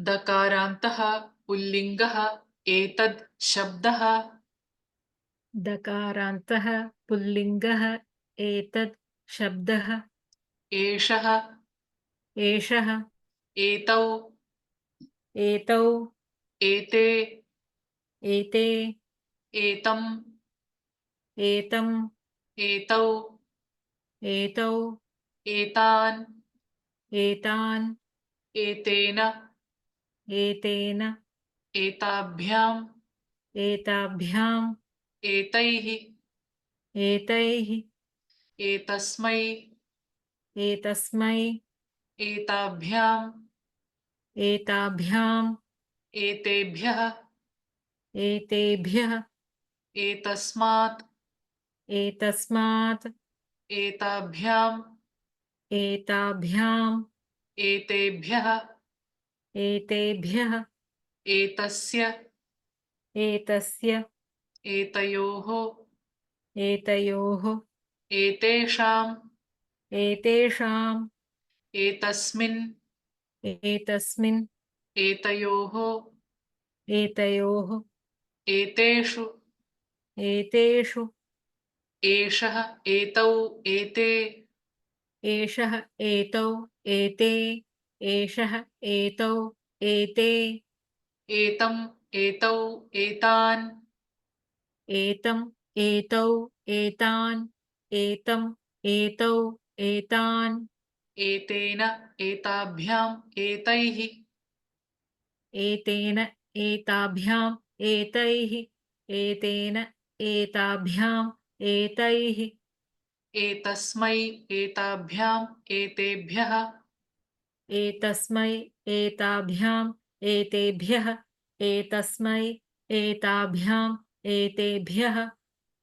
दकारान्तः पुल्लिङ्गः एतद् शब्दः। दकारान्तः पुल्लिङ्गः एतद् शब्दः। एषः एषः एतौ एतौ एते एते एतं एतम् एतौ एतौ एतान् एतान् एतेन एतेन एताभ्याम् एताभ्याम् एतैः एतैः एतस्मै एतस्मै एताभ्याम् एताभ्याम् एतेभ्यः एतेभ्यः एतस्मात् एतस्मात् एताभ्याम् एताभ्याम् एतेभ्यः एतेभ्यः एतस्य एतस्य एतयोः एतयोः एतेषाम् एतेषाम् एतस्मिन् एतस्मिन् एतयोः एतयोः एतेषु एतेषु एषः एतौ एते एषः एतौ एते एषः एतौ एते एतं एतौ एतान् एतम् एतौ एतान् एतम् एतौ एतान् एतेन एताभ्याम् एतैः एतेन एताभ्याम् एतैः एतेन एताभ्याम् एतैः एतस्मै एताभ्याम् एतेभ्यः एतस्मै एताभ्याम् एतेभ्यः एतस्मै एताभ्याम् एतेभ्यः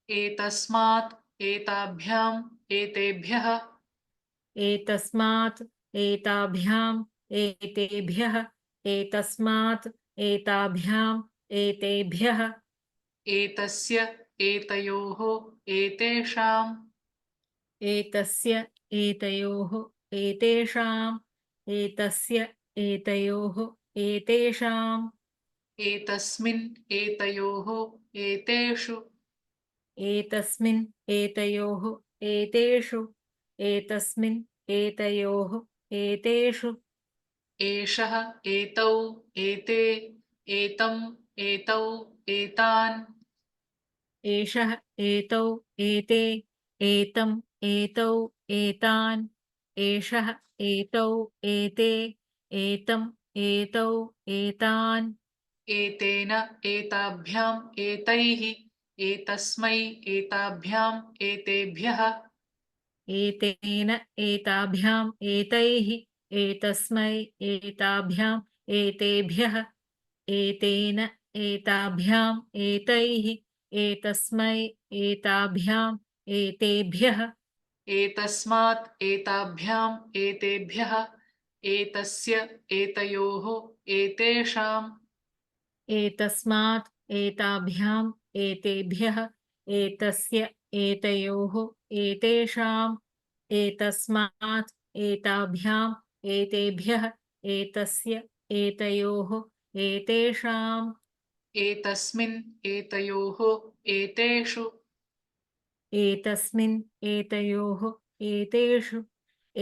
एतस्मात् एताभ्याम् एतेभ्यः एतस्मात् एताभ्याम् एतेभ्यः एतस्मात् एताभ्याम् एतेभ्यः एतस्य एतयोः एतेषाम् एतस्य एतयोः एतेषाम् एतस्य एतयोः एतेषाम् एतस्मिन् एतयोः एतेषु एतस्मिन् एतयोः एतेषु एतस्मिन् एतयोः एतेषु एषः एतौ एते एतं एतौ एतान् एषः एतौ एते एतम् एतौ एतान् एषः एतौ एते एतम् एतौ एतान् एतेन एताभ्याम् एतैः एतस्मै एताभ्याम् एतेभ्यः एतेन एताभ्याम् एतैः एतस्मै एताभ्याम् एतेभ्यः एतेन एताभ्याम् एतैः एतस्मै एताभ्याम् एतेभ्यः एतस्मात् एताभ्याम् एतेभ्यः एतस्य एतयोः एतेषाम् एतस्मात् एताभ्याम् एतेभ्यः एतस्य एतयोः एतेषाम् एतस्मात् एताभ्याम् एतेभ्यः एतस्य एतयोः एतेषाम् एतस्मिन् एतयोः एतेषु एतस्मिन् एतयोः एतेषु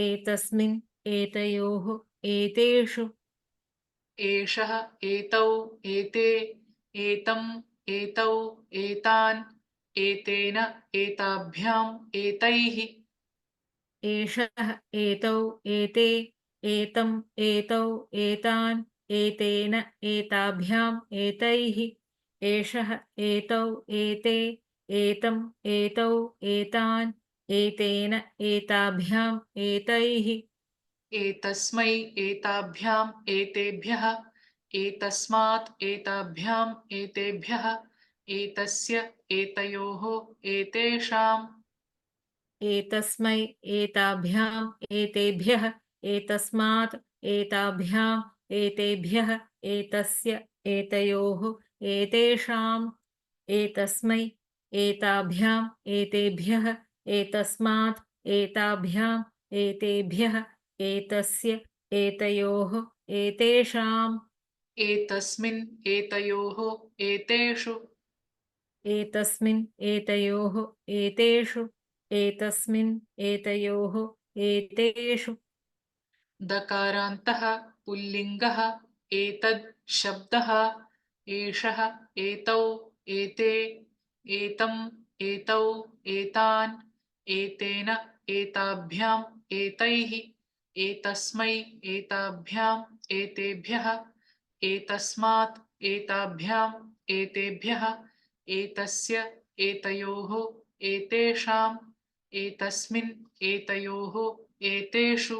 एतस्मिन् एतयोः एतेषु एषः एतौ एते एतं एतौ एतान् एतेन एताभ्याम् एतैः एषः एतौ एते एतम् एतौ एतान् एतेन एताभ्याम् एतैः एषः एतौ एते एतम् एतौ एतान् एतेन एताभ्याम् एतैः एतस्मै एताभ्याम् एतेभ्यः एतस्मात् एताभ्याम् एतेभ्यः एतस्य एतयोः एतेषाम् एतस्मै एताभ्याम् एतेभ्यः एतस्मात् एताभ्याम् एतेभ्यः एतस्य एतयोः एतेषाम् एतस्मै एताभ्याम् एतेभ्यः एतस्मात् एताभ्याम् एतेभ्यः एतस्य एतयोः एतेषाम् एतस्मिन् एतयोः एतेषु एतस्मिन् एतयोः एतेषु एतस्मिन् एतयोः एतेषु दकारान्तः पुल्लिङ्गः एतद् शब्दः एषः एतौ एते एतम् एतौ एतान् एतेन एताभ्याम् एतैः एतस्मै एताभ्याम् एतेभ्यः एतस्मात् एताभ्याम् एतेभ्यः एतस्य एतयोः एतेषाम् एतस्मिन् एतयोः एतेषु